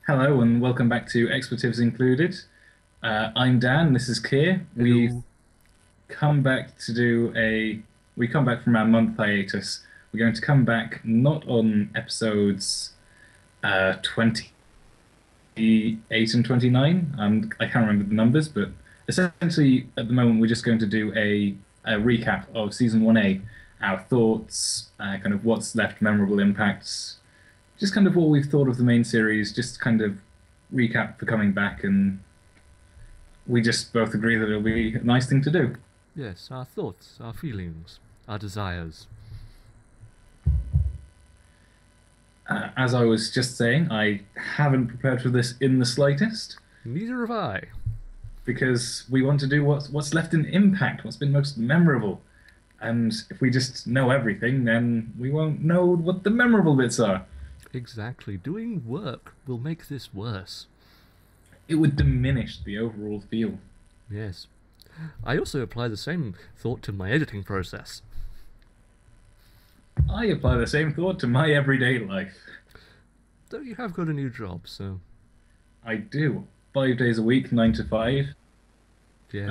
Hello and welcome back to Expletives Included. I'm Dan. This is Keir. We've Hello. come back to do a. We come back from our month hiatus. We're going to come back not on episodes 28 and 29. I can't remember the numbers, but essentially at the moment we're just going to do a recap of season 1A, our thoughts, kind of what's left, memorable impacts, just kind of what we've thought of the main series, just kind of recap for coming back, and we just both agree that it'll be a nice thing to do. Yes, our thoughts, our feelings, our desires. As I was just saying, I haven't prepared for this in the slightest Neither have I. because we want to do what's left in impact, what's been most memorable. And if we just know everything, then we won't know what the memorable bits are. Exactly. Doing work will make this worse. It would diminish the overall feel. Yes. I also apply the same thought to my editing process. I apply the same thought to my everyday life. Though you have got a new job, so I do. 5 days a week, 9 to 5. yes.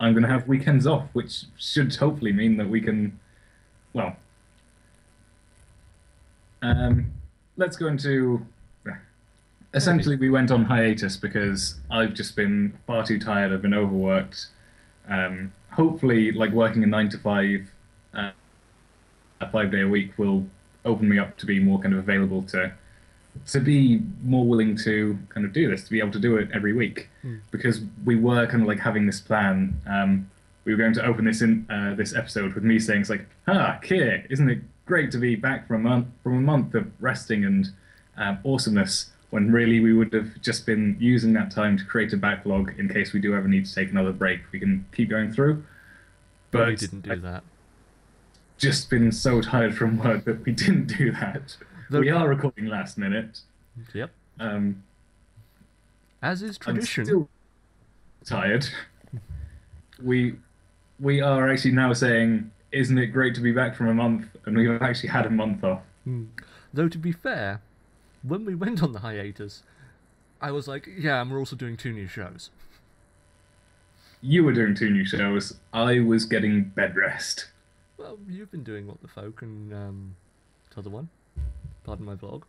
I'm going to have weekends off, which should hopefully mean that we can, well, um, let's go into. Okay. Essentially, we went on hiatus because I've just been far too tired. I've been overworked. Hopefully, like working a 9 to 5, a 5 day a week will open me up to be more kind of available to be more willing to kind of do this, to be able to do it every week, Hmm. because we were kind of like having this plan. We were going to open this episode with me saying, "It's like, Kier, isn't it great to be back from a month of resting and awesomeness?" When really we would have just been using that time to create a backlog in case we do ever need to take another break. We can keep going through. But we But didn't do I've that. just been so tired from work that we didn't do that. Though, We are recording last minute. yep. Um, As is I'm tradition. still tired. We we are actually now saying, "Isn't it great to be back from a month?" And we've actually had a month off. Hmm. Though to be fair, when we went on the hiatus, I was like, yeah, and we're also doing two new shows. You were doing 2 new shows. I was getting bed rest. Well, you've been doing What the Folk and the other one. Pardon my vlog.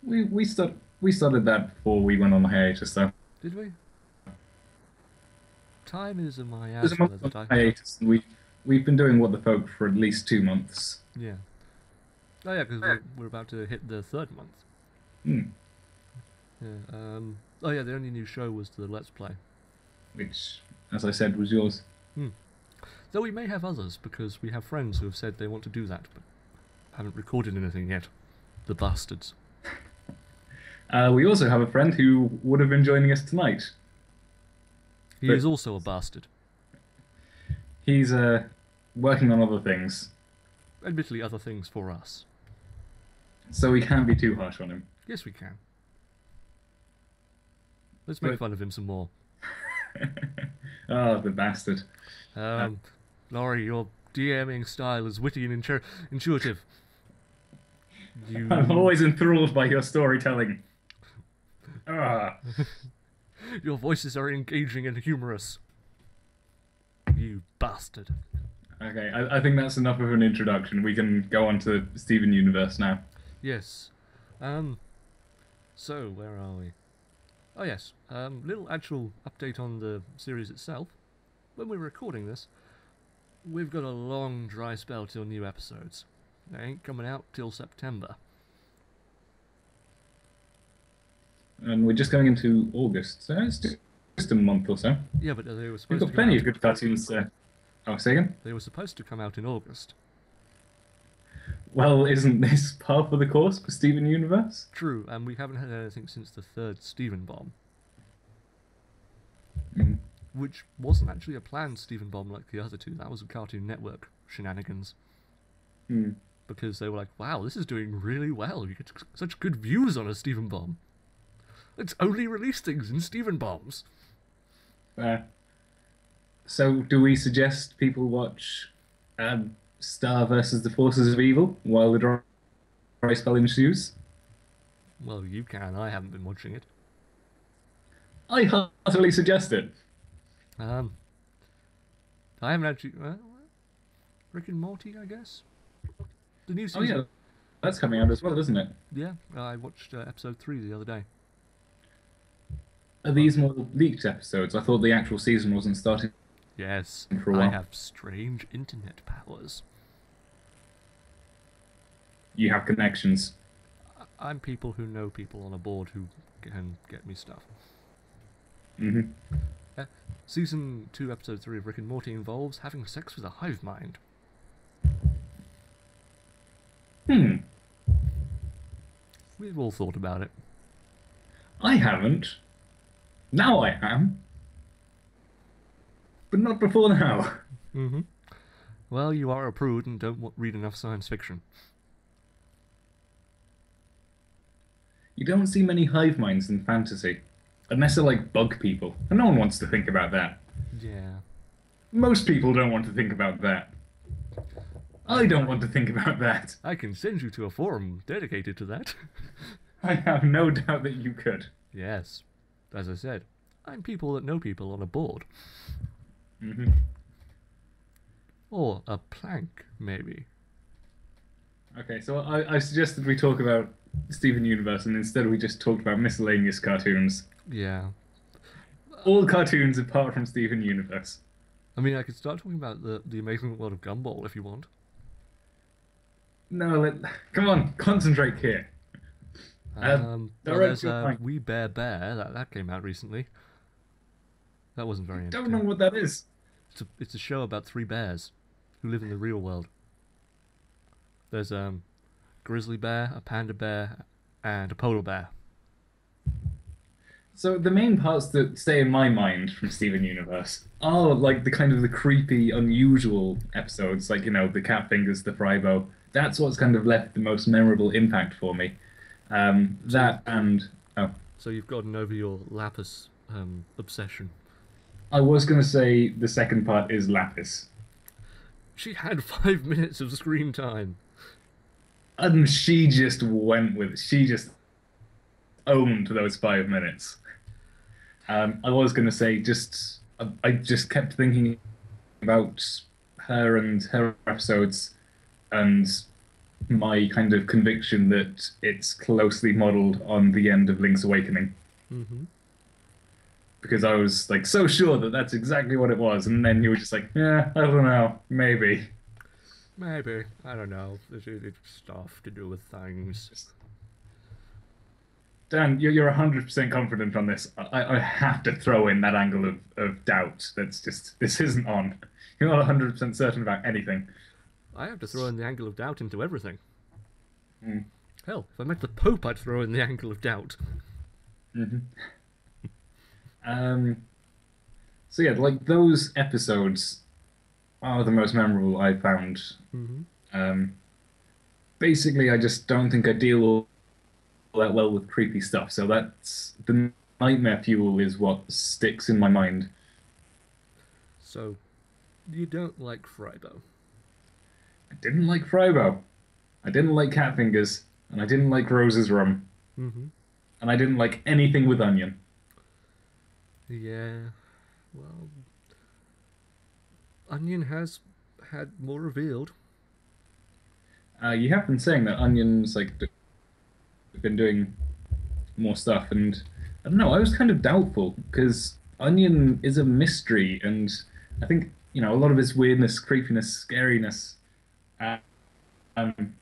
We started that before we went on the hiatus, though. Did we? Time is a It was a month miasma on that I cannot. hiatus, and we've been doing What the Folk for at least 2 months. Yeah. Oh yeah, because we're about to hit the third month. Hmm. Yeah. Oh yeah, the only new show was the Let's Play. Which, as I said, was yours. Hmm. Though we may have others because we have friends who have said they want to do that, but haven't recorded anything yet. The bastards. We also have a friend who would have been joining us tonight, He but is also a bastard. he's working on other things, Admittedly, other things for us. so we can't be too harsh on him. Yes, we can. Let's make But fun of him some more. oh, the bastard! Uh, Um, Laurie, your DMing style is witty and intuitive. I'm You, always enthralled by your storytelling. Ah, your voices are engaging and humorous. You bastard. okay. I think that's enough of an introduction. We can go on to Steven Universe now. Yes. Um. So where are we? Oh yes. Little actual update on the series itself. When we're recording this, we've got a long dry spell till new episodes. They ain't coming out till September. And we're just going into August, so it's just a month or so. Yeah, but they were We've supposed to got come plenty out. of good cartoons. Oh, say again? They were supposed to come out in August. Well, isn't this par for the course for Steven Universe? True, and we haven't had anything since the third Steven bomb, Mm. which wasn't actually a planned Steven bomb like the other two. That was a Cartoon Network shenanigans. Mm. Because they were like, wow, this is doing really well. You get such good views on a Steven bomb. Let's only release things in Steven bombs. Uh, so, do we suggest people watch Star versus the Forces of Evil while the dry spell ensues? Well, you can. I haven't been watching it. I heartily suggest it. Um, I haven't actually. Rick and Morty, I guess. The new Oh yeah, season. that's coming out as well, isn't it? Yeah, I watched episode 3 the other day. Are But these more leaked episodes? I thought the actual season wasn't starting yes, for a I while. have strange internet powers. You have connections. I'm people who know people on a board who can get me stuff. Hmm. Uh, Season 2, episode 3 of Rick and Morty involves having sex with a hive mind. Hmm. We've all thought about it. I haven't. Now I am, but not before now. Mm-hmm. Well, you are a prude and don't read enough science fiction. You don't see many hive minds in fantasy, unless they're like bug people, and no one wants to think about that. Yeah. Most people don't want to think about that. I don't want to think about that. I can send you to a forum dedicated to that. I have no doubt that you could. Yes. As I said, I'm people that know people on a board. Hmm. Or a plank, maybe. Okay, so I suggested we talk about Steven Universe, and instead we just talked about miscellaneous cartoons. Yeah. All cartoons apart from Steven Universe. I mean, I could start talking about the Amazing World of Gumball if you want. No, come on, concentrate here. Well, Direct there's your point. We Bear Bear. That came out recently. That wasn't very Don't know entertaining. what that is. It's a show about 3 bears who live in the real world. There's grizzly bear, a panda bear, and a polar bear. So the main parts that stay in my mind from Steven Universe are like the kind of the creepy, unusual episodes, like the cat fingers, the Frybo. That's what's kind of left the most memorable impact for me. So That and oh, so you've gotten over your Lapis obsession. I was gonna say the second part is Lapis, She had 5 minutes of screen time. and she just went with it. She just owned those 5 minutes. I was gonna say I just kept thinking about her and her episodes and my kind of conviction that it's closely modeled on the end of Link's Awakening Mm-hmm. because I was like so sure that that's exactly what it was, and then you were just like, yeah, I don't know, maybe. Maybe. I don't know. It's stuff to do with things. Dan, you're 100% confident on this. I have to throw in that angle of doubt. That's just this isn't on. You're not 100% certain about anything. I have to throw in the angle of doubt into everything. Mm. Hell, if I met the Pope, I'd throw in the angle of doubt. Hmm. Um, so yeah, like those episodes are the most memorable I found. Mm-hmm. Um, Basically, I just don't think I deal all that well with creepy stuff. So that's the nightmare fuel is what sticks in my mind. So, you don't like Frybo. I didn't like Frybo. I didn't like cat fingers, and I didn't like Rose's rum, Mm-hmm. and I didn't like anything with onion. Yeah. Well, Onion has had more revealed. You have been saying that Onion's been doing more stuff, and I don't know. I was kind of doubtful because Onion is a mystery, and I think a lot of his weirdness, creepiness, scariness, uh, um,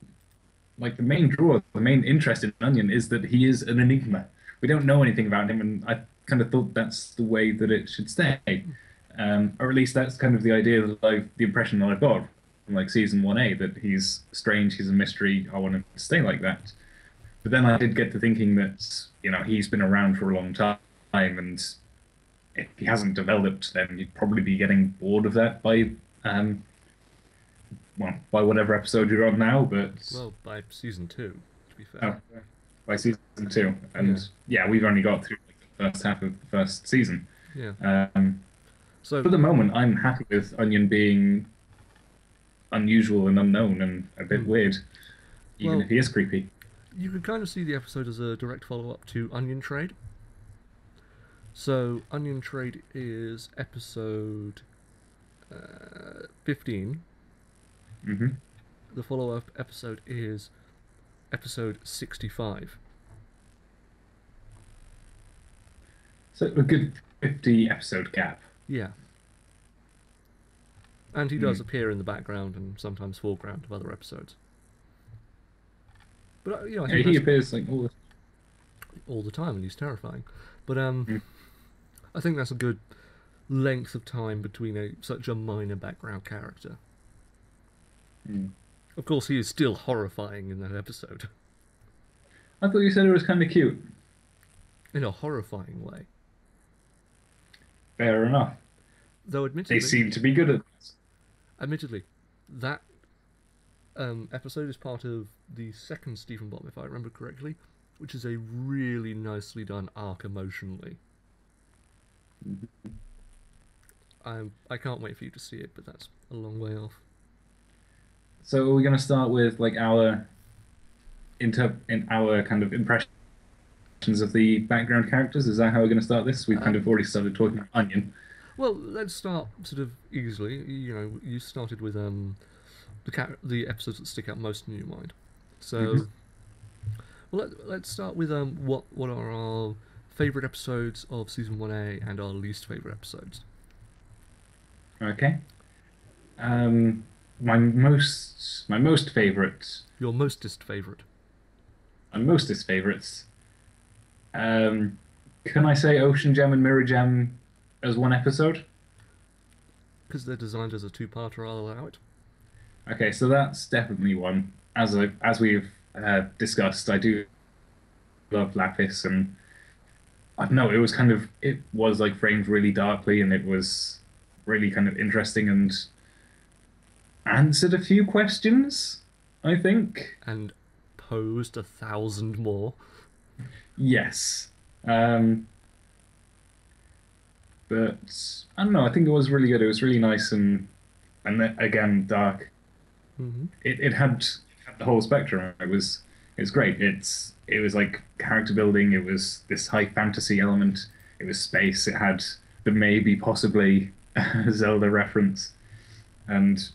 like the main draw, the main interest in Onion is that he is an enigma. We don't know anything about him, and I kind of thought that's the way that it should stay, or at least that's kind of the idea the impression that I got from like season 1A that he's strange, he's a mystery. I want him to stay like that. But then I did get to thinking that he's been around for a long time, and if he hasn't developed, then you'd probably be getting bored of that by whatever episode you're on now. But Well, by season 2, to be fair. oh, by season 2, and yeah, we've only got through like, the first half of the first season. Yeah. For So, the moment, I'm happy with Onion being unusual and unknown and a bit weird, even Well, if he is creepy. you could kind of see the episode as a direct follow up to Onion Trade. So, Onion Trade is episode 15. Hmm. The follow up episode is episode 65. So a good 50 episode gap. Yeah. And he does Mm. appear in the background and sometimes foreground of other episodes. But, I Yeah, think he that's appears like all the time and he's terrifying. But Mm. I think that's a good length of time between such a minor background character. Mm. Of course, he is still horrifying in that episode, I thought you said it was kind of cute. in a horrifying way. Fair enough. Though, They seem to be good at this. admittedly, that episode is part of the second Stephen Bomb, if I remember correctly, which is a really nicely done arc emotionally. I can't wait for you to see it, but that's a long way off. So are we going to start with like our in our kind of impressions of the background characters? Is that how we're going to start this? We've kind Um, of already started talking about Onion. well, let's start sort of easily. You started with the episodes that stick out most in your mind. Hmm. So, well, let's start with what are our favorite episodes of season 1A and our least favorite episodes. Okay. Um, my most favorite, Your mostest favorite, my mostest favorites. Um, can I say Ocean Gem and Mirror Gem as one episode? because they're designed as a two-parter. I'll allow it. Okay, so that's definitely one. As we've discussed, I do love Lapis, and I don't know. It was like framed really darkly, and it was really kind of interesting and answered a few questions. I think And posed 1,000 more. yes, um, but I don't know. I think it was really good. It was really nice and then, again dark. Hmm. It had the whole spectrum. It was great. It was like character building. It was this high fantasy element. It was space. It had the maybe possibly Zelda reference and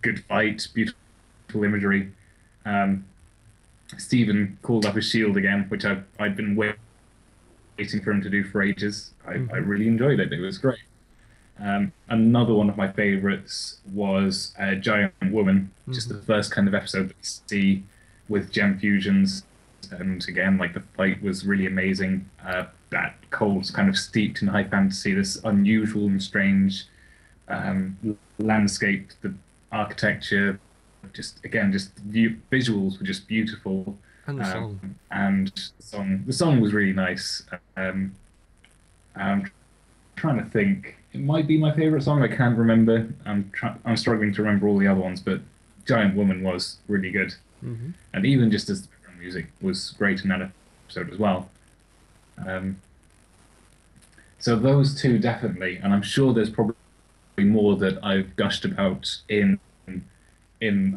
good fight, beautiful imagery. Um, Stephen called up his shield again, which I'd been waiting for him to do for ages. I Hmm. really enjoyed it. It was great. Another one of my favorites was Giant Woman, just Hmm. the first kind of episode that we see with gem fusions. And again, like the fight was really amazing. That Cole's kind of steeped in high fantasy, this unusual and strange landscape, the architecture, just again, just visuals were just beautiful. And the song. And the song was really nice. I'm trying to think. It might be my favorite song. I can't remember. I'm struggling to remember all the other ones, but Giant Woman was really good, Hmm. and even just as the background music was great in that episode as well. Um, so those two definitely, and I'm sure there's probably more that I've gushed about in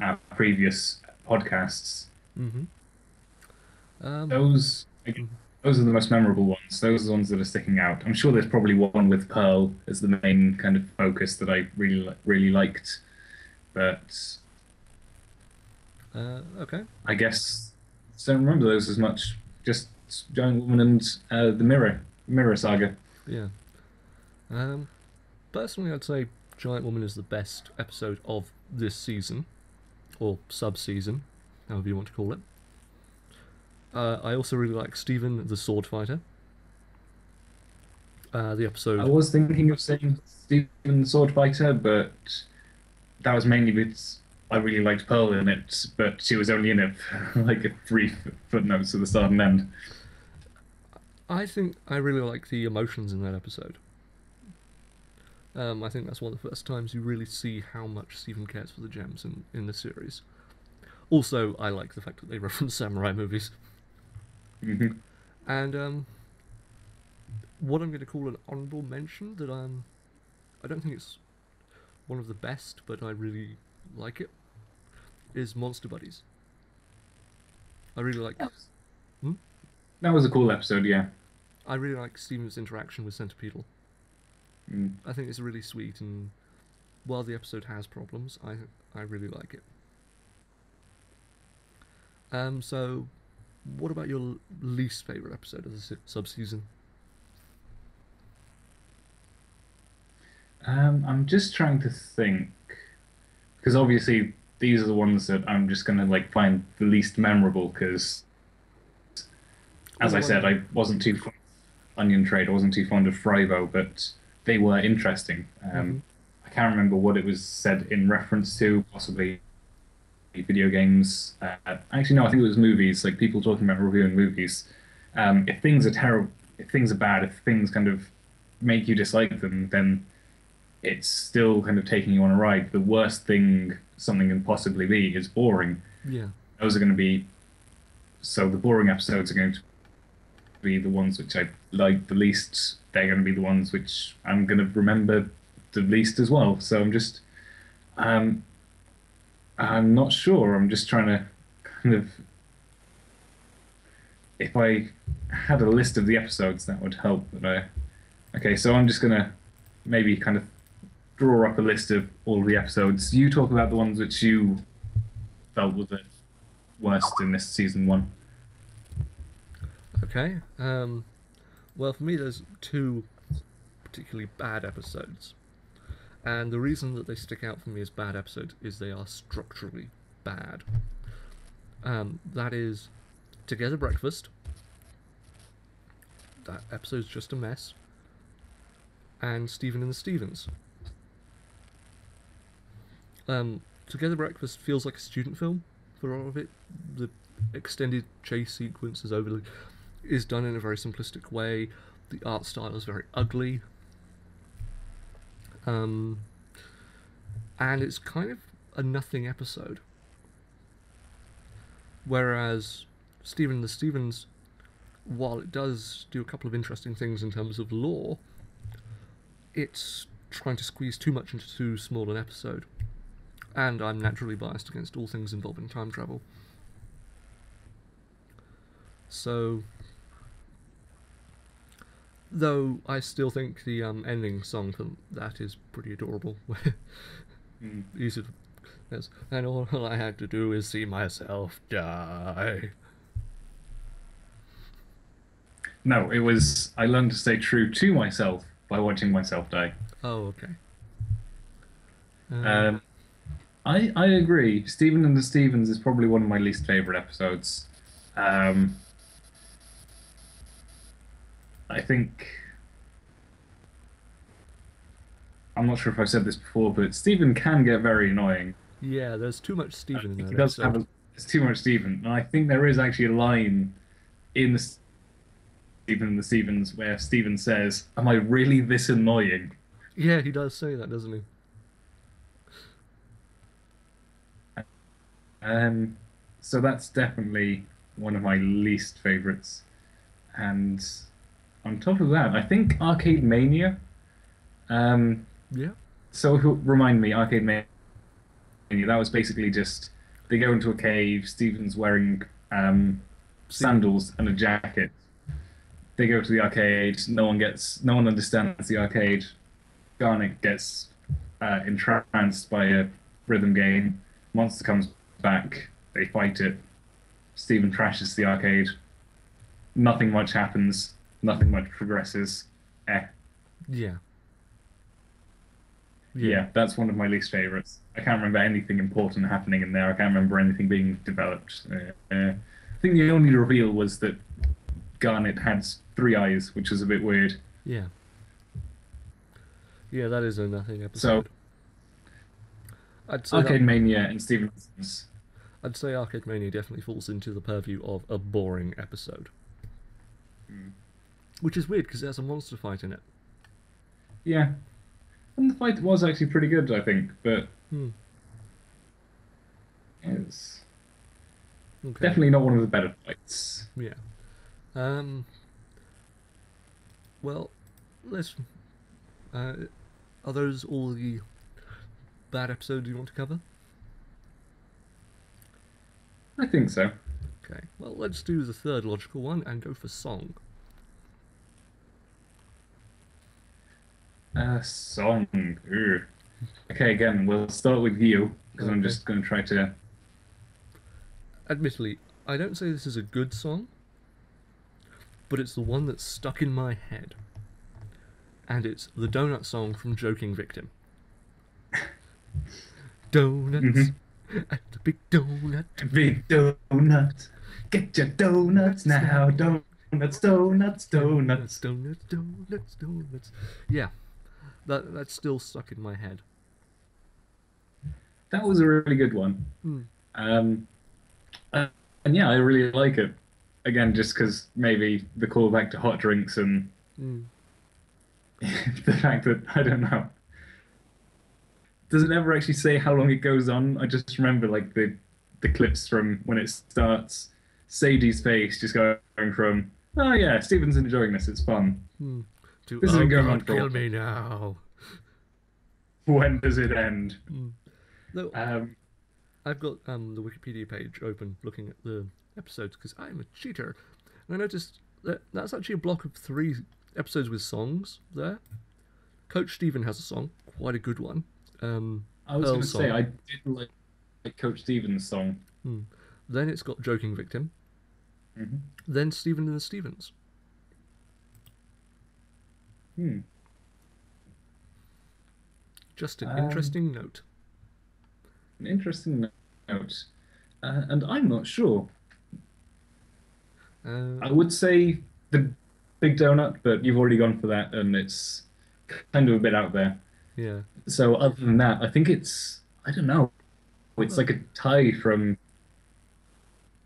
our previous podcasts. Hmm. Um, Those mhm. those are the most memorable ones. Those are the ones that are sticking out. I'm sure there's probably one with Pearl as the main kind of focus that I really liked, but Okay. I guess don't remember those as much. Just Giant Woman and the Mirror Saga. Yeah. Um, Personally, I'd say Giant Woman is the best episode of this season, or sub-season, however you want to call it. I also really like Stephen the Sword Fighter. The I episode. was thinking of saying Stephen Swordfighter, but that was mainly because I really liked Pearl in it, but she was only in it for like a three footnotes at the start and end. I think I really like the emotions in that episode. I think that's one of the first times you really see how much Stephen cares for the gems in the series. Also, I like the fact that they reference samurai movies. Hmm. And what I'm going to call an honourable mention that I don't think it's one of the best, but I really like it, is Monster Buddies. I really like. Hmm? That was a cool episode, yeah. I really like Steven's interaction with Centipedal. Mm. I think it's really sweet, and while the episode has problems, I really like it. So what about your least favorite episode of the sub-season? I'm just trying to think because obviously these are the ones that I'm just gonna like find the least memorable because, Or as the I said, one? I wasn't too fond of Onion Trade. I wasn't too fond of Frivo, but they were interesting. Mm-hmm. I can't remember what it was said in reference to, possibly video games. Actually, no, I think it was movies. Like people talking about reviewing movies. If things are terrible, if things are bad, if things kind of make you dislike them, then it's still kind of taking you on a ride. The worst thing something can possibly be is boring. Yeah. Those are going to be so the boring episodes are going to be the ones which I like the least. They're going to be the ones which I'm going to remember the least as well. So um, I'm not sure. I'm just trying to kind of if I had a list of the episodes that would help. But okay, so I'm just gonna maybe kind of draw up a list of all the episodes. You talk about the ones which you felt were the worst in this season one. Okay. Well, for me, there's two particularly bad episodes, and the reason that they stick out for me as bad episodes is they are structurally bad. That is Together Breakfast. That episode's just a mess. And Stephen and the Stevens. Together Breakfast feels like a student film for all of it. The extended chase sequence is done in a very simplistic way. The art style is very ugly. Um, and it's kind of a nothing episode. Whereas Stephen and the Stevens, while it does do a couple of interesting things in terms of lore, it's trying to squeeze too much into too small an episode. And I'm naturally biased against all things involving time travel. So, though I still think the ending song for that is pretty adorable. Mm. You sort of, yes, and all I had to do is see myself die. No, it was I learned to stay true to myself by watching myself die. Oh, okay. Um, Um, I agree. Stephen and the Stevens is probably one of my least favorite episodes. Um, I think I'm not sure if I've said this before, but Stephen can get very annoying. yeah, there's too much I Stephen in think he that does have episode. it's too much Stephen, and I think there is actually a line in the Stephen and the Stevens where Stephen says, "Am I really this annoying?" Yeah, he does say that, doesn't he? Um, so that's definitely one of my least favorites. And on top of that, I think Arcade Mania. Um, Yeah. remind me, Arcade Mania. That was basically just they go into a cave. Stephen's wearing Stephen. sandals and a jacket. They go to the arcade. No one understands the arcade. Garnet gets entranced by a rhythm game. Monster comes back. They fight it. Stephen trashes the arcade. Nothing much happens. Nothing much progresses. Eh. Yeah. Yeah. Yeah, that's one of my least favorites. I can't remember anything important happening in there. I can't remember anything being developed. I think the only reveal was that Garnet had three eyes, which was a bit weird. Yeah. Yeah, that is a nothing So, episode. I'd say that Arcade Mania and Stevenson's. I'd say Arcade Mania definitely falls into the purview of a boring episode. Hmm. Which is weird because there's a monster fight in it. Yeah, and the fight was actually pretty good, I think, but Hmm. it's Okay. definitely not one of the better fights. Yeah. Um. Well, let's. Uh, are those all the bad episodes you want to cover? I think so. Okay, well, let's do the third logical one and go for song. Song. Ugh. Okay, again, we'll start with you because I'm Okay. just going to try to. Admittedly, I don't say this is a good song, but it's the one that's stuck in my head. And it's the donut song from Joking Victim. Donuts Mhm. at the big donut. Big donut. Get your donuts Donuts now. now. Donuts, donuts, Donuts, donuts. donuts, donuts, donuts. Yeah, that's still stuck in my head. That was a really good one. Mm, Um, uh, and yeah, I really like it. Again, just because maybe the callback to hot drinks and mm. the fact that I don't know. Does it ever actually say how long it goes on? I just remember like the clips from when it starts. Sadie's face just going from, oh yeah, Stephen's enjoying this. It's fun. Hmm. To This has oh been going on god, for a kill while. me now. When does it end? Hmm. Though Um, I've got the Wikipedia page open, looking at the episodes because I'm a cheater, and I noticed that that's actually a block of 3 episodes with songs there. Coach Stephen has a song, quite a good one. I was going Pearl's to say song. I did like Coach Stevens' song. Hmm. Then it's got Joking Victim. Hmm. Then Stephen and the Stevens. Hmm. Just an Um, interesting note. an interesting note, and I'm not sure. Uh, I would say the Big Donut, but you've already gone for that, and it's kind of a bit out there. yeah. So other than that, I think I don't know. It's Well, like a tie from.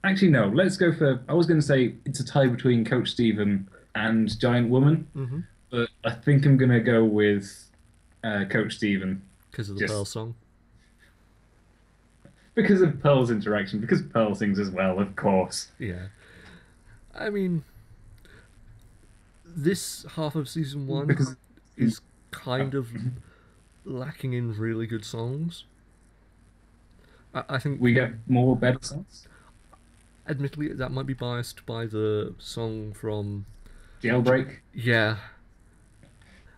Actually, no. Let's go for. I was going to say it's a tie between Coach Steven and Giant Woman, mm-hmm. but I think I'm going to go with Coach Steven. Because of the Pearl Just song. because of Pearl's interaction, because Pearl sings as well, of course. Yeah. I mean, this half of season one Because is kind of lacking in really good songs. I think, we get more better songs. admittedly, that might be biased by the song from. Jailbreak. Yeah,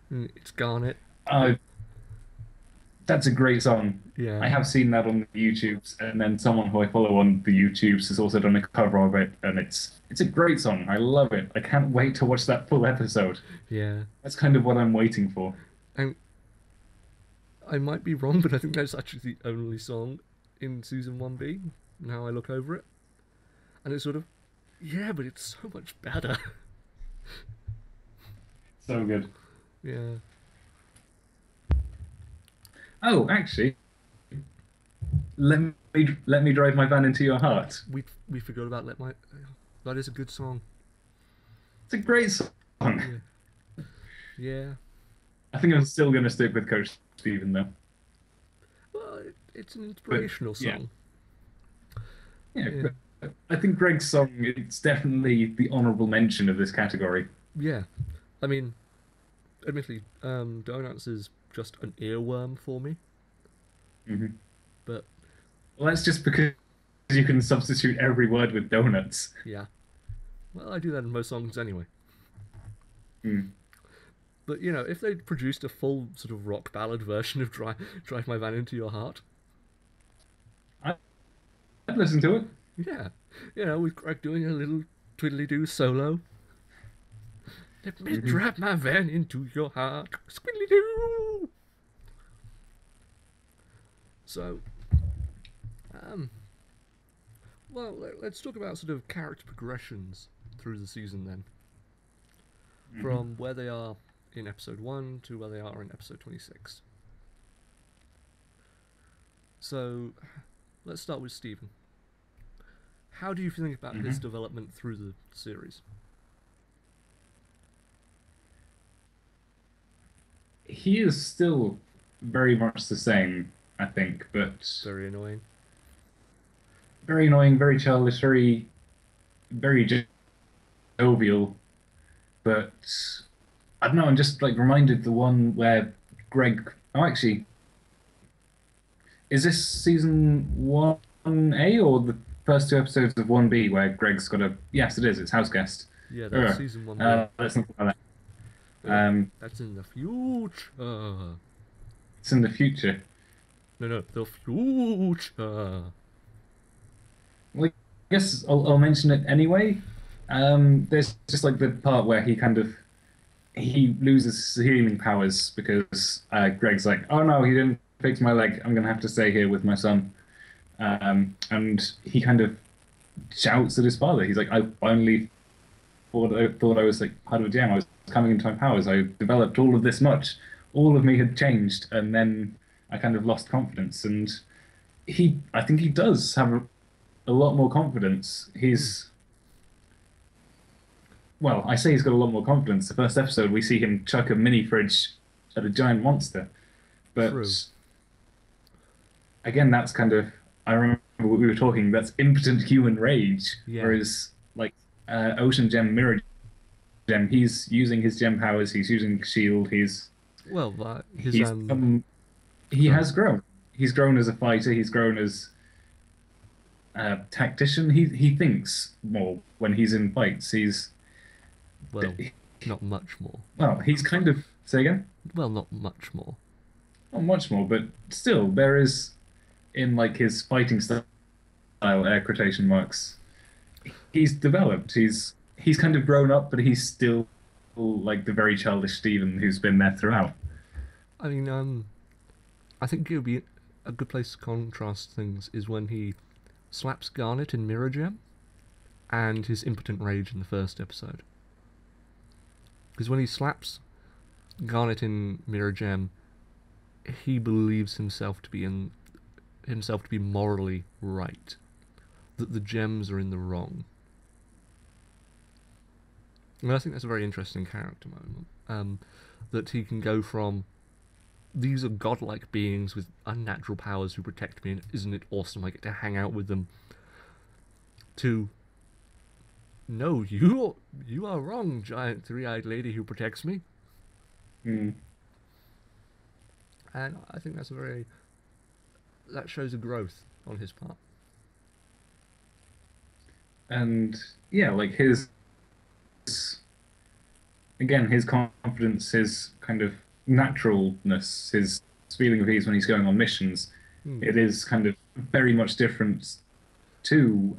it's Garnet. Uh, that's a great song. Yeah, I have seen that on the YouTubes, and then someone who I follow on the YouTubes has also done a cover of it, and it's a great song. I love it. I can't wait to watch that full episode. yeah. That's kind of what I'm waiting for. And I might be wrong, but I think that's actually the only song in season 1B, now I look over it. And it's sort of, yeah, but it's so much better. So good. Yeah. Oh, actually, let me drive my van into your heart. We forgot about Let My. That is a good song. It's a great song. Yeah. Yeah. I think I'm still going to stick with Coach Steven though. Well, it's an But inspirational yeah, song. yeah. Yeah. But I think Greg's song it's definitely the honorable mention of this category. Yeah. I mean, admittedly, Donuts is just an earworm for me, Hmm. but Well, that's just because you can substitute every word with donuts. yeah. Well, I do that in most songs anyway. Hmm. But you know, if they produced a full sort of rock ballad version of Drive My Van Into Your Heart, I- I'd listen to it. yeah, you know, with Greg doing a little twiddly do solo. Let me Hmm. drive my van into your heart, squiddly doo. So, um, well, let's talk about sort of character progressions through the season then, Hmm. from where they are in episode 1 to where they are in episode 26. So, let's start with Stephen. How do you think about his Hmm. development through the series? He is still very much the same, I think, but Very annoying. very annoying, very childish, very jovial. But I don't know. I'm just like reminded the one where Greg. Oh, actually, is this season 1A or the first two episodes of 1B where Greg's got a yes, it is. It's house guest. Yeah, that's Ugh. season 1B. Let's not talk about that. Ugh, that's in the future. It's in the future. No, no, the future. Well, I guess I'll mention it anyway. There's just like the part where he loses his healing powers because Greg's like, oh no, he didn't fix my leg. I'm gonna have to stay here with my son. And he kind of shouts at his father. He's like, I finally thought I was like part of a jam. I was coming into my powers. I developed all of this much. All of me had changed, and then I kind of lost confidence. And I think he does have a lot more confidence. Well, I say he's got a lot more confidence. The first episode, we see him chuck a mini fridge at a giant monster. True. But again, that's kind of, I remember what we were talking, that's impotent human rage. Yeah. Whereas, like, Ocean Gem, Mirror Gem, he's using his gem powers, he's using Shield, Well, he sorry. has grown. He's grown as a fighter, he's grown as a tactician. He thinks more when he's in fights. Well, not much more. Well, he's kind of, say again? Well, not much more. Not much more, but still, there is, in like his fighting style, air quotation marks, he's developed. He's kind of grown up, but he's still like the very childish Stephen who's been there throughout. I mean, I think it would be a good place to contrast things is when he slaps Garnet in Mirror Gem and his impotent rage in the first episode. Because when he slaps Garnet in Mirror Gem, he believes himself to be morally right, that the gems are in the wrong. And I think that's a very interesting character moment. That he can go from these are godlike beings with unnatural powers who protect me, and isn't it awesome? I get to hang out with them. To no, you are wrong, giant three-eyed lady who protects me. Mm. And I think that shows a growth on his part. And yeah, like his confidence, his kind of naturalness, his feeling of ease when he's going on missions, Hmm. it is kind of very much different to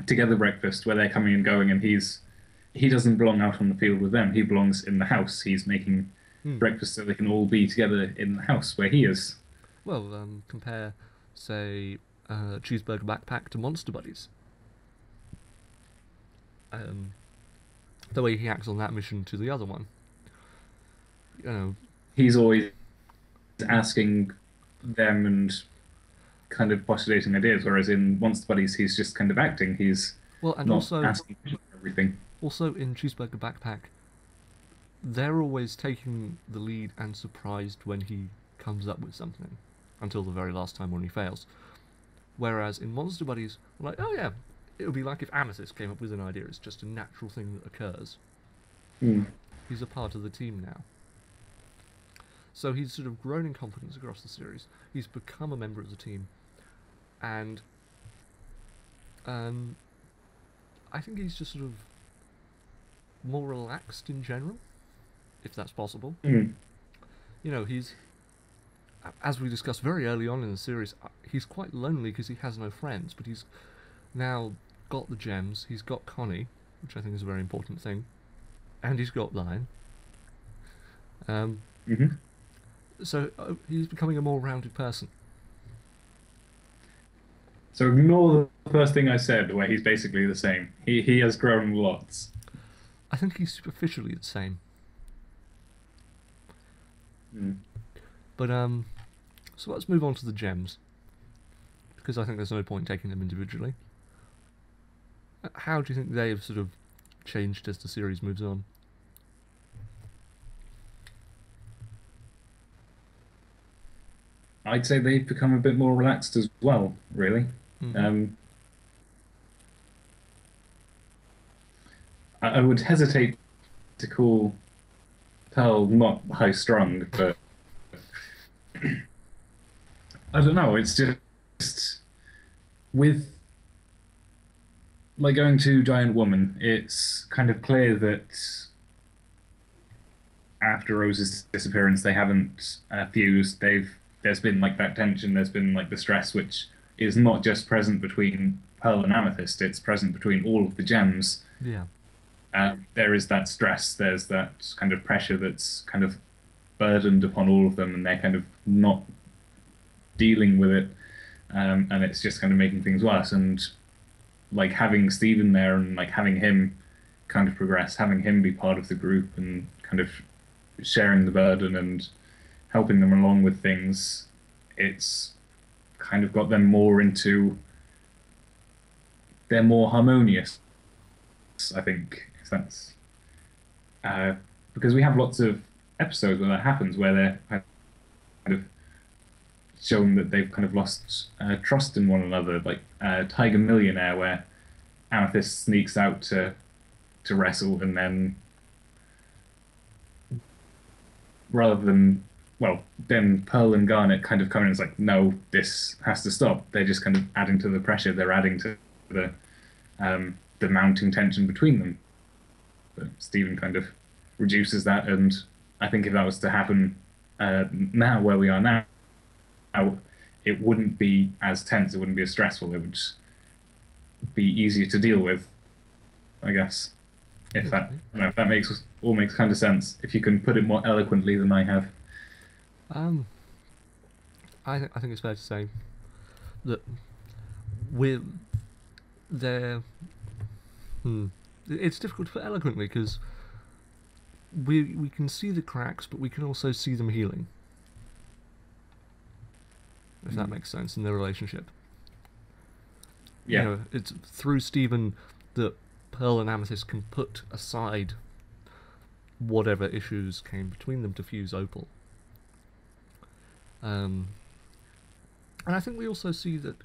Together Breakfast, where they're coming and going, and he doesn't belong out on the field with them. He belongs in the house. He's making Hmm. breakfast so they can all be together in the house where he is. Well, compare, say, Cheeseburger Backpack to Monster Buddies. Um, the way he acts on that mission to the other one. You know, He's always asking them and kind of postulating ideas, whereas in Monster Buddies, he's just kind of acting. He's well, and not asking for everything. also in Cheeseburger Backpack, they're always taking the lead and surprised when he comes up with something, until the very last time when he fails. Whereas in Monster Buddies, like, oh yeah, it would be like if Amethyst came up with an idea. It's just a natural thing that occurs. Hmm. He's a part of the team now. So he's sort of grown in confidence across the series. He's become a member of the team, and I think he's just sort of more relaxed in general, if that's possible. Hmm. You know, as we discussed very early on in the series, he's quite lonely because he has no friends, but he's now got the gems, he's got Connie, which I think is a very important thing, and he's got Lion. Hmm. So he's becoming a more rounded person. So ignore the first thing I said, where he's basically the same. He has grown lots. I think he's superficially the same. Hmm. But so let's move on to the gems, because I think there's no point taking them individually. How do you think they have sort of changed as the series moves on? I'd say they've become a bit more relaxed as well, really. Hmm. Um, I would hesitate to call Pearl not high strung, but I don't know. It's just with like going to Giant Woman, it's kind of clear that after Rose's disappearance, they haven't fused. There's been like that tension. There's been like the stress, which is not just present between Pearl and Amethyst. It's present between all of the gems. Yeah. There is that stress. There's that kind of pressure that's kind of burdened upon all of them, and they're kind of not dealing with it. And it's just kind of making things worse. And like having Stephen there and like having him kind of progress, having him be part of the group and kind of sharing the burden and helping them along with things, it's kind of got them more into they're more harmonious. I think if that's uh, because we have lots of episodes where that happens, where they're kind of shown that they've kind of lost trust in one another, like Tiger Millionaire, where Amethyst sneaks out to wrestle, and then rather than well, then Pearl and Garnet kind of come in and it's like, no, this has to stop. They're just kind of adding to the pressure. They're adding to the mounting tension between them. But Stephen kind of reduces that, and I think if that was to happen now, where we are now, it wouldn't be as tense. It wouldn't be as stressful. It would be easier to deal with, I guess. If that, Okay. I don't know, if that makes kind of sense. If you can put it more eloquently than I have. Um, I think it's fair to say that we're there. It's difficult to put eloquently because we can see the cracks, but we can also see them healing. If that Mm. makes sense in their relationship. You Yeah. know, it's through Stephen that Pearl and Amethyst can put aside whatever issues came between them to fuse Opal. Um, and I think we also see that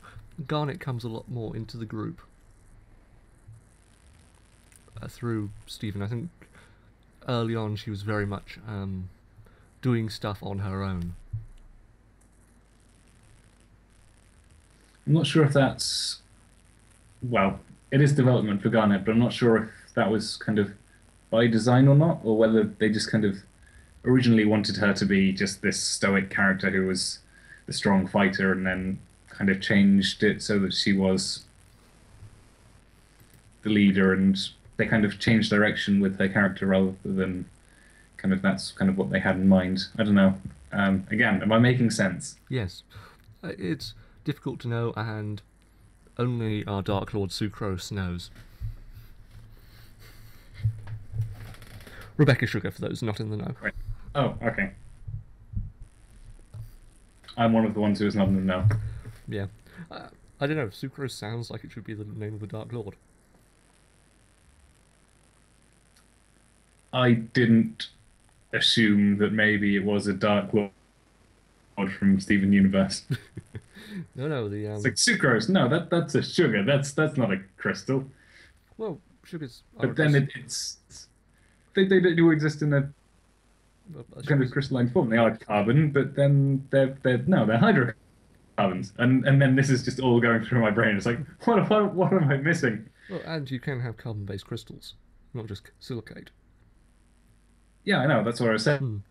Garnet comes a lot more into the group through Stephen. I think early on she was very much doing stuff on her own. I'm not sure if that's well, it is development for Garnet, but I'm not sure if that was kind of by design or not, or whether they just kind of originally wanted her to be just this stoic character who was the strong fighter, and then kind of changed it so that she was the leader, and they kind of changed direction with her character rather than kind of that's kind of what they had in mind. I don't know. Again, am I making sense? Yes, it's difficult to know, and only our Dark Lord Sucrose knows. Rebecca Sugar, for those not in the know. Right. Oh, okay. I'm one of the ones who is not in the know. Yeah. I don't know, Sucrose sounds like it should be the name of the Dark Lord. I didn't assume that maybe it was a Dark Lord from Steven Universe. No, the It's like sucrose. No, that's a sugar. That's not a crystal. well, sugars are But then they do exist in a kind of sugars. crystalline form. They are carbon, but then they're no, they're hydrocarbons. And then this is just all going through my brain. It's like what am I missing? Well, and you can have carbon-based crystals, not just silicate. Yeah, I know. That's what I was saying.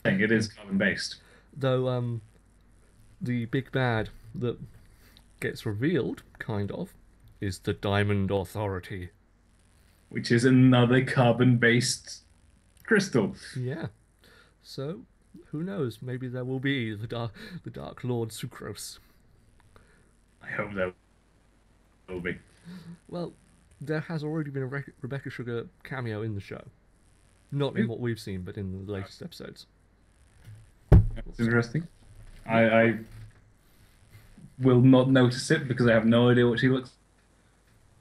Hmm. It is carbon based, Though the big bad that gets revealed, kind of, is the Diamond Authority. which is another carbon based crystal. Yeah. So, who knows? Maybe there will be the Dark Lord Sucrose. I hope there will be. Well, there has already been a Rebecca Sugar cameo in the show. Not in what we've seen, but in the latest episodes. It's interesting. I will not notice it because I have no idea what she looks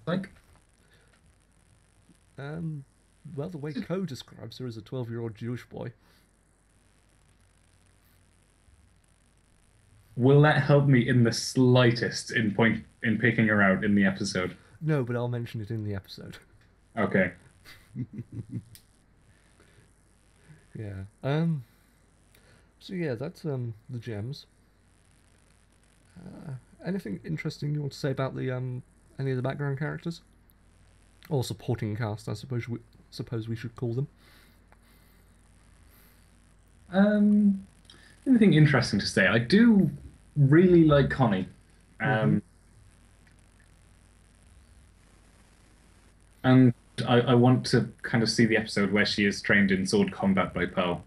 like. Um, well, the way Coe describes her as a 12-year-old Jewish boy. Will that help me in the slightest in picking her out in the episode? No, but I'll mention it in the episode. Okay. Yeah. So yeah, that's the gems. Anything interesting you want to say about the any of the background characters or supporting cast? I suppose we should call them. Um, Anything interesting to say? I do really like Connie. Mm-hmm. Um, and I want to kind of see the episode where she is trained in sword combat by Pearl.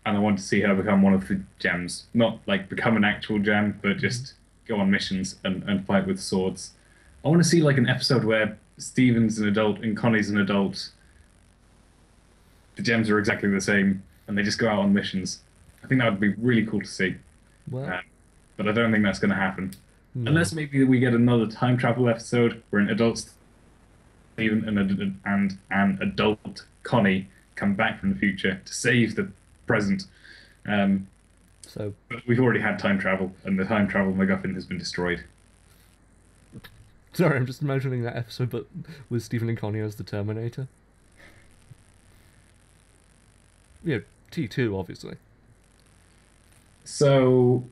And I want to see her become one of the gems. Not like become an actual gem, but Mm-hmm. just go on missions and fight with swords. I want to see like an episode where Steven's an adult and Connie's an adult. The gems are exactly the same, and they just go out on missions. I think that would be really cool to see. Well, Uh, but I don't think that's going to happen. no. Unless maybe we get another time travel episode where an adult Steven and an adult Connie come back from the future to save the present. Um, So but we've already had time travel, and the time travel MacGuffin has been destroyed. sorry, I'm just imagining that episode, but with Stephen and Connie as the Terminator. Yeah, T2 obviously. So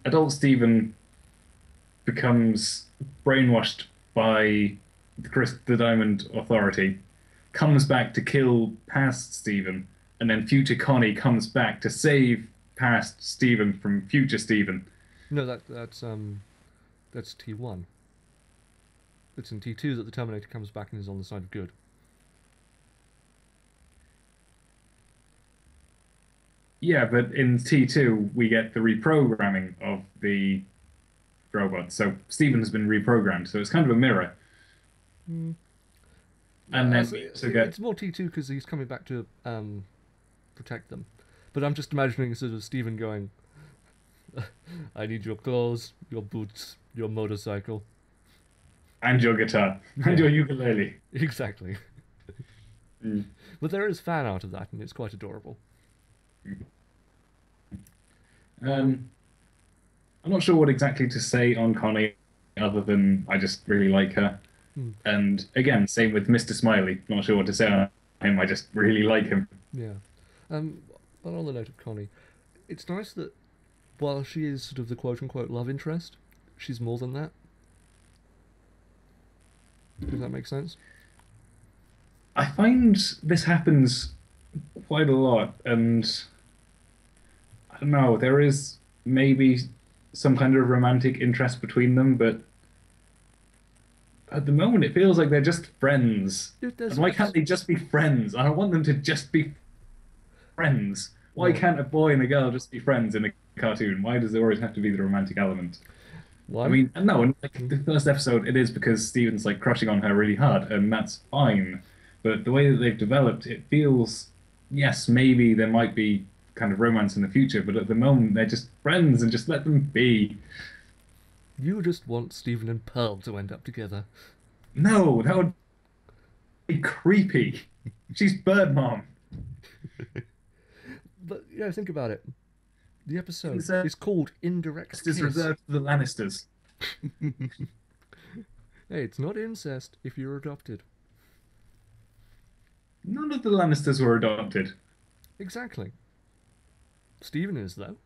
adult Steven, becomes brainwashed by the Diamond Authority, comes back to kill past Steven, and then future Connie comes back to save past Steven from future Steven. No, that's T1. It's in T2 that the Terminator comes back and is on the side of good. Yeah, but in T2, we get the reprogramming of the robot. So Steven has been reprogrammed. So it's kind of a mirror. Mm. And then we also get It's more T2 because he's coming back to protect them. But I'm just imagining sort of Stephen going, I need your clothes, your boots, your motorcycle. and your guitar and Yeah, your ukulele. exactly. Mm. But there is fan art of that, and it's quite adorable. Um, I'm not sure what exactly to say on Connie, other than I just really like her. Hmm, And again, same with Mr. Smiley. Not sure what to say on him. I just really like him. yeah. Um, but on the note of Connie, it's nice that while she is sort of the quote unquote love interest, she's more than that. Does that make sense? I find this happens quite a lot, and I don't know. There is maybe some kind of romantic interest between them, but at the moment, it feels like they're just friends. And There's why can't they just be friends? I want them to just be friends. Why well, can't a boy and a girl just be friends in a cartoon? Why does there always have to be the romantic element? I one. mean, no, in like the first episode, it is because Steven's like crushing on her really hard, and that's fine. But the way that they've developed, it feels, yes, maybe there might be kind of romance in the future, but at the moment, they're just friends and just let them be. You just want Stephen and Pearl to end up together. No, that would be creepy. She's Bird Mom. But yeah, think about it. The episode Incest is called Indirect is Kiss. reserved for the Lannisters. Hey, it's not incest if you're adopted. None of the Lannisters were adopted. Exactly. Stephen is, though.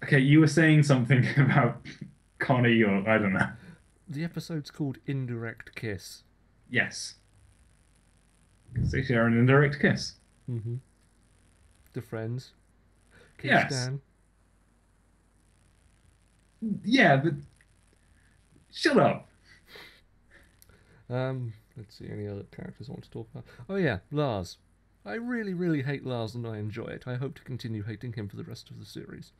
Okay, you were saying something about Connie, or I don't know. The episode's called Indirect Kiss. Yes. They share an indirect kiss. Mm-hmm. The friends. Keir Yes. Dan. Yeah, but shut up. Let's see, any other characters I want to talk about? Oh yeah, Lars. I really, really hate Lars and I enjoy it. I hope to continue hating him for the rest of the series.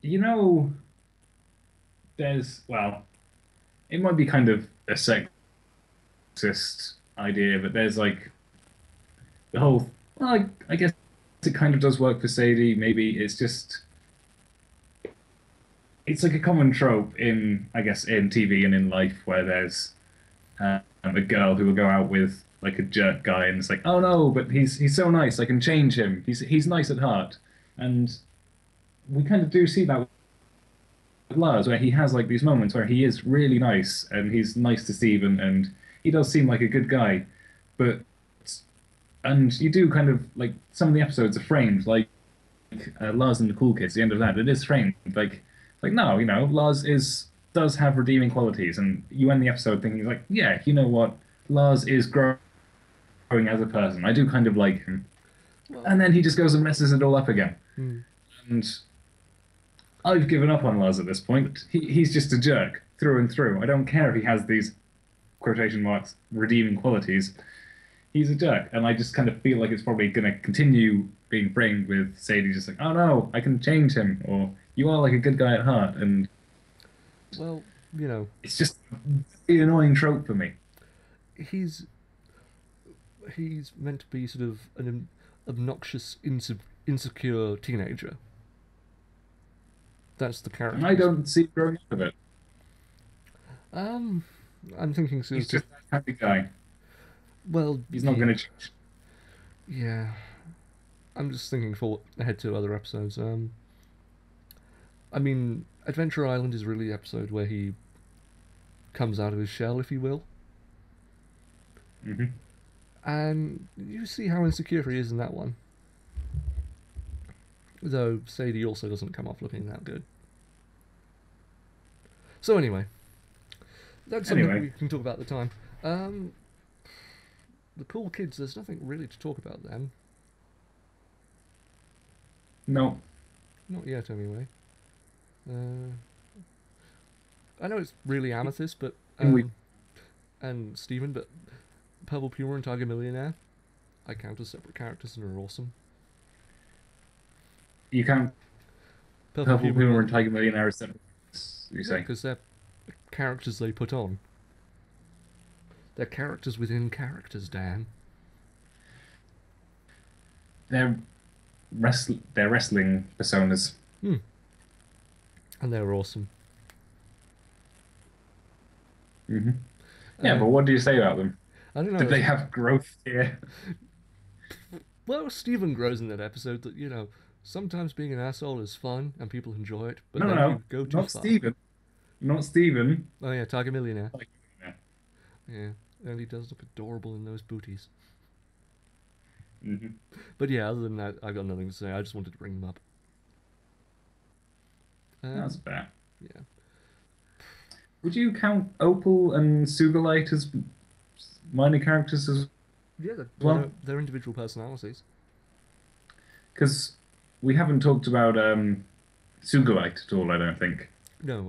You know, well, it might be kind of a sexist idea, but there's like the whole, well, I guess it kind of does work for Sadie. Maybe it's like a common trope in, I guess, in TV and in life where there's a girl who will go out with like a jerk guy, and it's like, oh no, but he's so nice, I can change him. He's nice at heart, and we kind of do see that with Lars, where he has like these moments where he is really nice, and he's nice to Steven, and he does seem like a good guy, but and you do kind of like some of the episodes are framed like Lars and the Cool Kids. The end of that, it is framed like no, Lars is does have redeeming qualities, and you end the episode thinking like, yeah, you know what, Lars is growing as a person. I do kind of like him, Well, and then he just goes and messes it all up again. hmm, And I've given up on Lars at this point. He's just a jerk through and through. I don't care if he has these quotation marks redeeming qualities. He's a jerk, and I just kind of feel like it's probably going to continue being framed with Sadie just like, oh no, I can change him, or you are like a good guy at heart, and well, you know, it's just an annoying trope for me. he's he's meant to be sort of an obnoxious, insecure teenager. That's the And character I he's. don't see growing up of it. Um, I'm thinking sort He's of. just that happy guy. Well, He's not going to change. yeah. I'm just thinking for ahead to other episodes. I mean, Adventure Island is really the episode where he comes out of his shell, if you will, Hmm. and you see how insecure he is in that one. Though Sadie also doesn't come off looking that good. So anyway, that's something Anyway, we can talk about at the time. Um, the cool kids. There's nothing really to talk about them. no. Not yet, anyway. Uh, I know it's really Amethyst, but And we and Steven, but Purple Puma and Tiger Millionaire, I count as separate characters and are awesome. you can't Purple Purple Puma, Puma and Tiger Millionaire are separate. You yeah, say because they're characters they put on. They're characters within characters, Dan. they're they're wrestling personas. Hmm. And they're awesome. Hmm. Yeah, Uh, but what do you say about them? I don't Did know. they have growth here? Well, Steven grows in that episode that, sometimes being an asshole is fun and people enjoy it, but No, no, then no, you go too not far. Steven. Not Steven. Oh, yeah, Tiger Millionaire. Like, yeah. Yeah, and he does look adorable in those booties. Hmm. But yeah, other than that, I've got nothing to say. I just wanted to bring them up. That's Um, fair. yeah. Would you count Opal and Sugalite as minor characters as Yeah, well? they're individual personalities. Because we haven't talked about Sugalite at all, I don't think. No,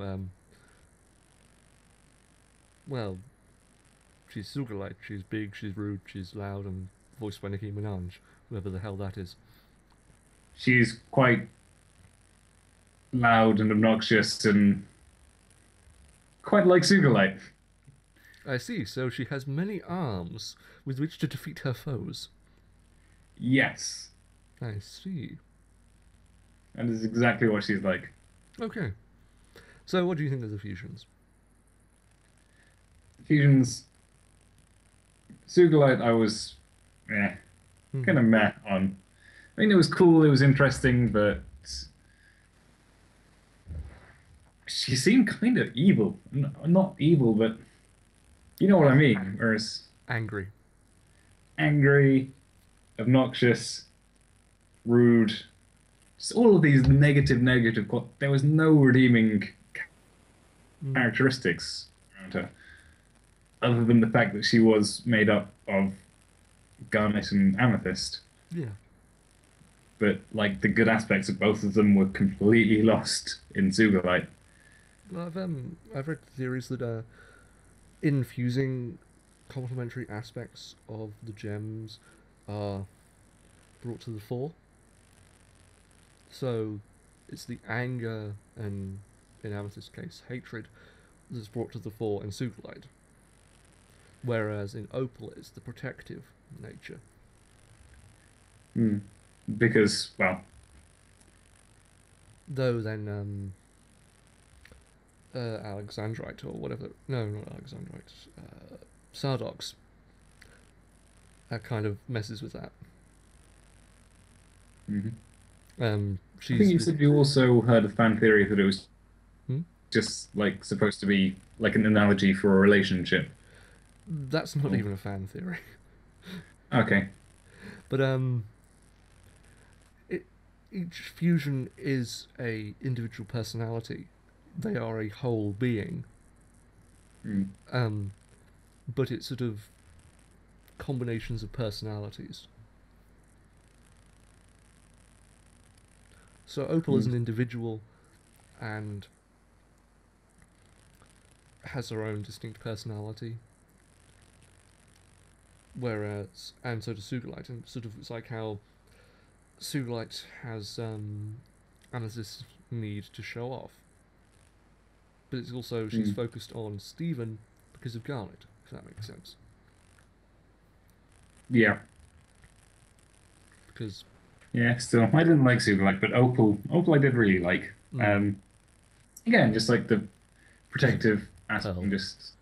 well, she's Sugarlight. She's big, she's rude, she's loud, and voiced by Nicki Minaj, whoever the hell that is. She's quite loud and obnoxious and quite like Sugalite. I see, so she has many arms with which to defeat her foes. Yes, I see. that is exactly what she's like. Okay. So, what do you think of the fusions? Fusion's Sugalite, I was Hmm. kind of meh on. I mean, it was cool, it was interesting, but she seemed kind of evil. Not evil, but you know what I mean. Whereas Angry. angry, obnoxious, rude, just all of these negative. There was no redeeming Hmm. characteristics around her, other than the fact that she was made up of garnet and amethyst. Yeah. But like the good aspects of both of them were completely lost in Sugarlight. Well, I've read theories that infusing complementary aspects of the gems are brought to the fore. So it's the anger and, in Amethyst's case, hatred that's brought to the fore in Superlight. Whereas in Opal, it's the protective nature. Hmm. Because, well, Though then, Alexandrite or whatever. No, not Alexandrite. Sardox kind of messes with that. mhm. I think She's. you said you also heard a fan theory that it was Hmm? just like supposed to be like an analogy for a relationship. That's not Oh, even a fan theory. okay. But it, each fusion is a individual personality. They are a whole being. Mm, Um, but it's sort of combinations of personalities. So Opal is mm, an individual and has her own distinct personality, whereas and so does Sugalite, and sort of it's like how Sugalite has Amethyst's need to show off, but it's also she's mm. focused on Stephen because of Garnet, if that makes sense. Yeah. Because Yeah, still, I didn't like Superlight, but Opal I did really like. mm, Um, Again, just like the because of protective aspect, Pearl, and just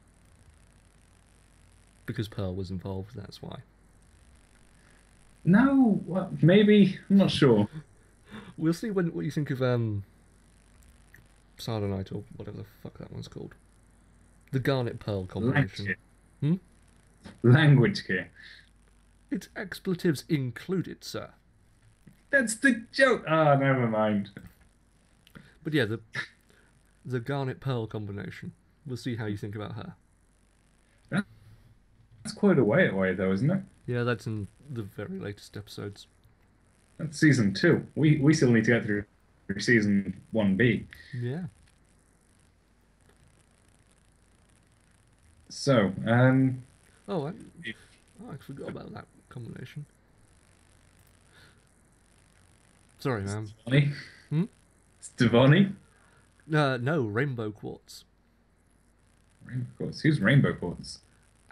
because Pearl was involved, that's why. no, well, maybe I'm not sure. We'll see when what you think of Sardonite or whatever the fuck that one's called. The Garnet Pearl Language combination. here, Hmm? language here. It's expletives included, sir. That's the joke. Ah, never mind. But yeah, the Garnet Pearl combination. We'll see how you think about her. That's quite a way away, though, isn't it? Yeah, that's in the very latest episodes. That's season two. We still need to get through season 1B. Yeah. So, Oh, I forgot about that combination. Sorry, ma'am. Stevonnie. Hmm? Stevonnie? No, Rainbow Quartz. Rainbow Quartz. Who's Rainbow Quartz?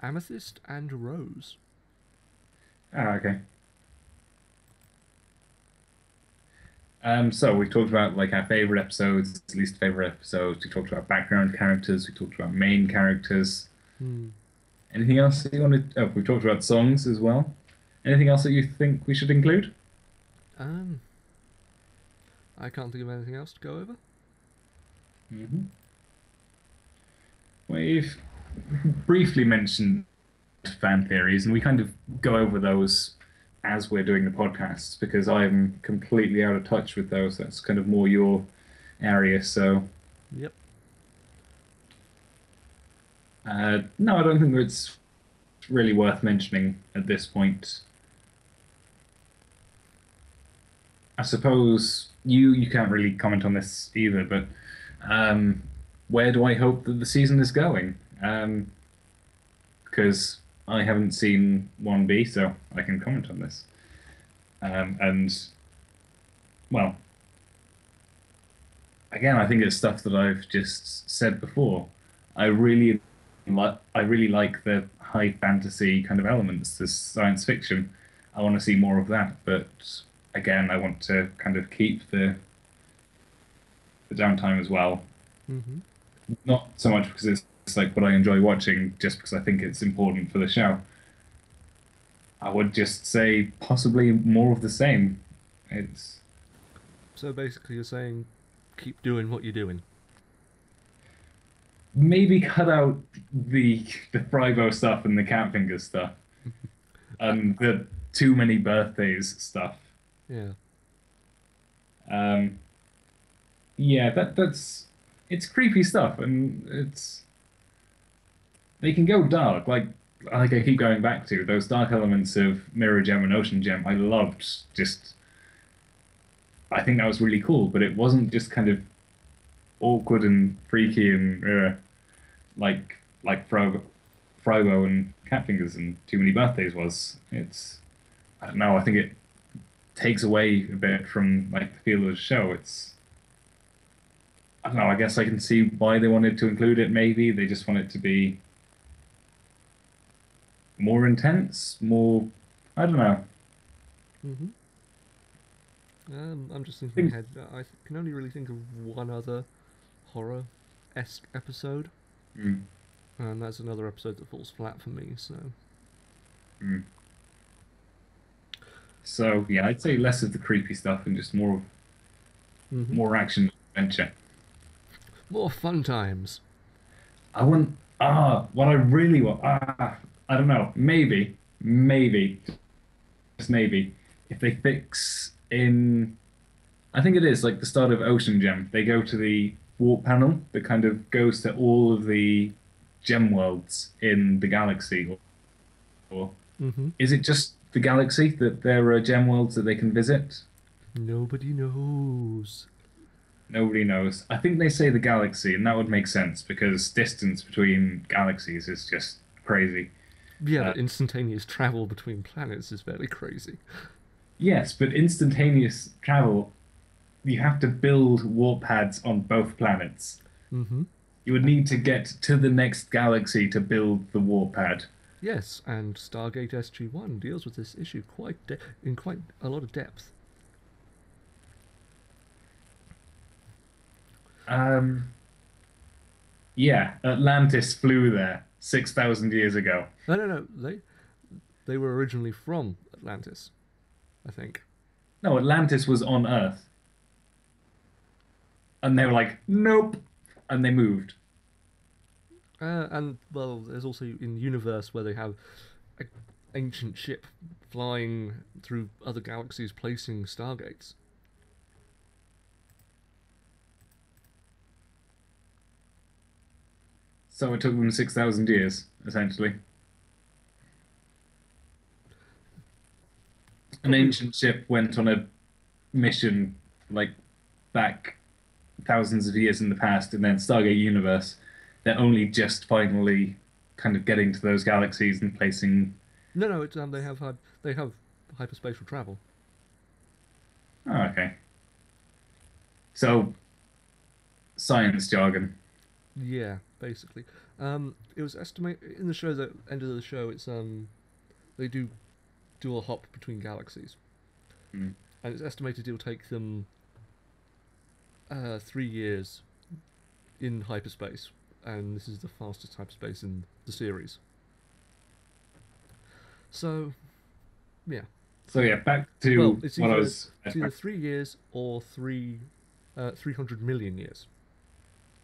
Amethyst and Rose. Ah, okay. So we talked about like our favorite episodes, least favorite episodes. We talked about background characters. We talked about main characters. Hmm. Anything else that you wanted? Oh, we talked about songs as well. Anything else that you think we should include? Um, I can't think of anything else to go over. Hmm. We've briefly mentioned fan theories, and we kind of go over those as we're doing the podcasts because I'm completely out of touch with those. That's kind of more your area. So, Yep. no, I don't think it's really worth mentioning at this point. I suppose you can't really comment on this either, but um, where do I hope that the season is going? Because I haven't seen 1B, so I can comment on this. And well, again, I think it's stuff that I've just said before. I really like the high fantasy kind of elements, this science fiction. I want to see more of that, but again, I want to kind of keep the downtime as well. Mm-hmm. Not so much because it's like what I enjoy watching, just because I think it's important for the show. I would just say possibly more of the same. It's So basically, you're saying keep doing what you're doing. maybe cut out the Frybo stuff and the cat finger stuff Uh, and the too many birthdays stuff. yeah. Um, yeah, that's it's creepy stuff, and it's they can go dark. Like I keep going back to those dark elements of Mirror Gem and Ocean Gem. I loved just I think that was really cool, but it wasn't just kind of awkward and freaky and like Frogo and Catfingers and Too Many Birthdays was. It's I don't know. I think it takes away a bit from like the feel of the show. It's I don't know. I guess I can see why they wanted to include it. Maybe they just want it to be more intense, more. I don't know. Mm-hmm. I'm just I thinking think ahead. Can only really think of one other horror-esque episode, mm, and that's another episode that falls flat for me. So, mm. So yeah, I'd say less of the creepy stuff and just mm-hmm. more action adventure. More fun times. I want What I really want. I don't know. Maybe, just maybe, if they fix in, I think it is like the start of Ocean Gem. They go to the warp panel that kind of goes to all of the gem worlds in the galaxy, or Mm-hmm. is it just the galaxy that there are gem worlds that they can visit? Nobody knows. Nobody knows. I think they say the galaxy, and that would make sense because distance between galaxies is just crazy. Yeah, Uh, but instantaneous travel between planets is fairly crazy. yes, but instantaneous travel, you have to build warp pads on both planets. Mm-hmm. You would need to get to the next galaxy to build the warp pad. Yes, and Stargate SG-1 deals with this issue in quite a lot of depth. Um, yeah, Atlantis flew there 6,000 years ago. No, no, no. They were originally from Atlantis, I think. No, Atlantis was on Earth. And they were like, nope. And they moved. And well, there's also in Universe where they have an ancient ship flying through other galaxies, placing stargates. So it took them 6,000 years, essentially. An Probably ancient ship went on a mission like back thousands of years in the past, and then Stargate Universe, they're only just finally kind of getting to those galaxies and placing. no, no. It's they have hyperspatial travel. Oh, okay. So science jargon. Yeah, basically. It was estimated in the show that end of the show. It's they do a hop between galaxies, Mm. and it's estimated it'll take them 3 years in hyperspace, and this is the fastest hyperspace in the series. So yeah, So yeah, back well, to what I was. it's either 3 years or 300 million years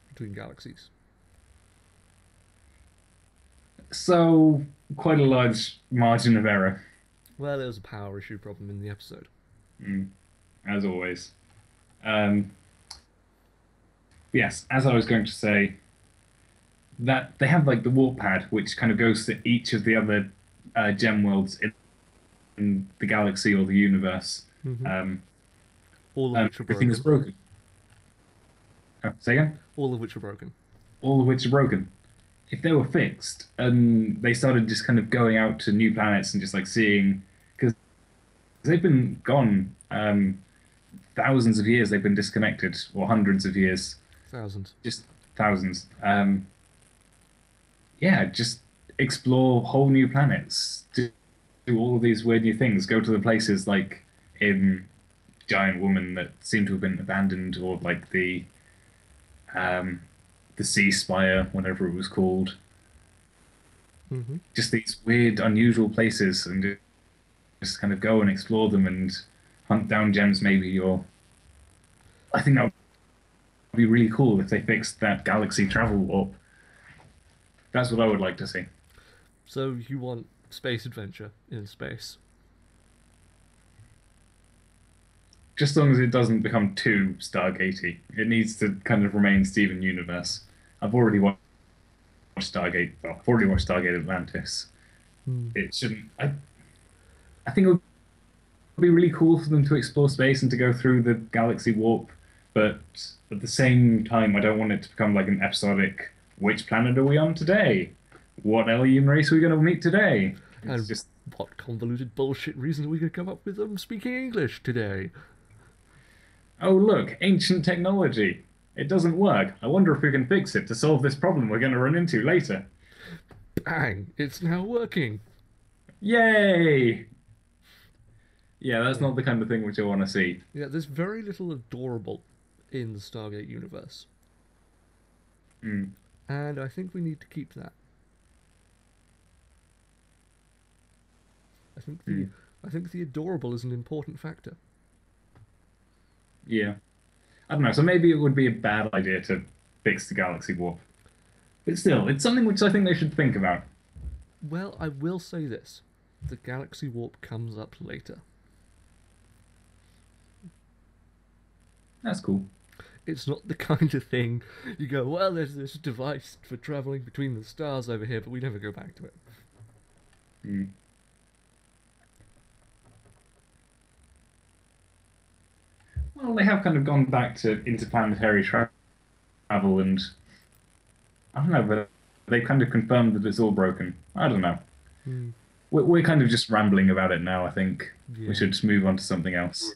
between galaxies. So quite a large margin of error, Well, there was a power issue problem in the episode. mm, as always. Um, yes, as I was going to say, that they have like the warp pad, which kind of goes to each of the other gem worlds in the galaxy or the universe. Hmm. Um, All of which are Everything is broken. broken. Say again? All of which are broken. All of which are broken. If they were fixed and they started just kind of going out to new planets and just like seeing, because they've been gone thousands of years, they've been disconnected, or hundreds of years, Thousands. just thousands. Yeah, just explore whole new planets, do all of these weird new things, go to the places like in Giant Woman that seem to have been abandoned, or like um, the Sea Spire, whatever it was called. Hmm. Just these weird, unusual places, and just kind of go and explore them and hunt down gems, maybe. Or I think that would be really cool if they fixed that galaxy travel warp. That's what I would like to see. So you want space adventure in space. Just as long as it doesn't become too Stargatey, it needs to kind of remain Steven Universe. I've already watched Stargate. Well, I've already watched Stargate Atlantis. Hmm. It shouldn't. I think it would be really cool for them to explore space and to go through the galaxy warp, but at the same time, I don't want it to become like an episodic. Which planet are we on today? What alien race are we going to meet today? It's And just, what convoluted bullshit reason we could come up with them speaking English today? oh look, ancient technology. It doesn't work. I wonder if we can fix it to solve this problem we're going to run into later. Bang! It's now working. Yay! Yeah, that's Yeah, not the kind of thing which I want to see. yeah. There's very little adorable in the Stargate universe, Mm, and I think we need to keep that. I think the mm, I think the adorable is an important factor. yeah. I don't know. So maybe it would be a bad idea to fix the galaxy warp. But still, it's something which I think they should think about. Well, I will say this: the galaxy warp comes up later. That's cool. It's not the kind of thing you go, well, there's this device for traveling between the stars over here, but we never go back to it. Mm. Well, they have kind of gone back to interplanetary travel, and I don't know, but they kind of confirmed that it's all broken. I don't know. Hmm. We're kind of just rambling about it now. I think we Yeah. should move on to something else.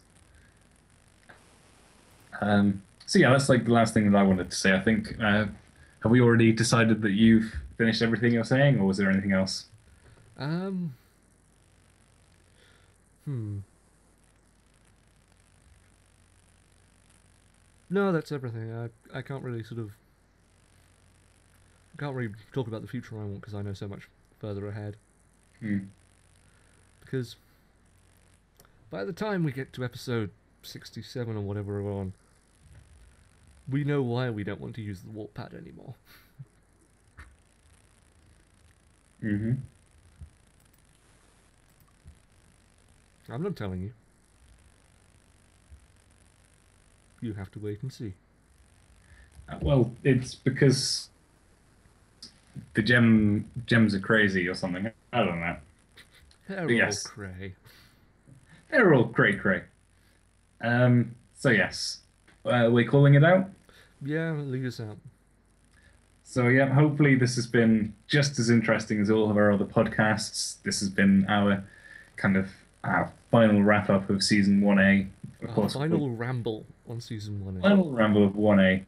So yeah, that's like the last thing that I wanted to say. I think have we already decided that you've finished everything you're saying, or was there anything else? Um. Hmm. No, that's everything. I can't really sort of can't really talk about the future I want because I know so much further ahead. Hmm. Because by the time we get to episode 67 or whatever we're on, we know why we don't want to use the warp pad anymore. Hmm. I'm not telling you. You have to wait and see. Well, it's because the gems are crazy or something. I don't know. They're But all yes, cray. they're all cray. So yes, we're calling it out. Yeah, lead us out. So yeah, hopefully this has been just as interesting as all of our other podcasts. This has been our kind of our final wrap up of season 1A. Of Our course, we'll final ramble on season 1A. final ramble of 1A.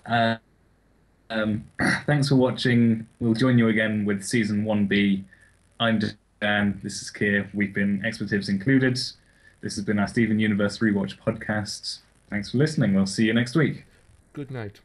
Uh, um, thanks for watching. We'll join you again with season 1B. I'm Dan. This is Keir. We've been Expletives included. This has been our Steven Universe Rewatch podcast. Thanks for listening. We'll see you next week. Good night.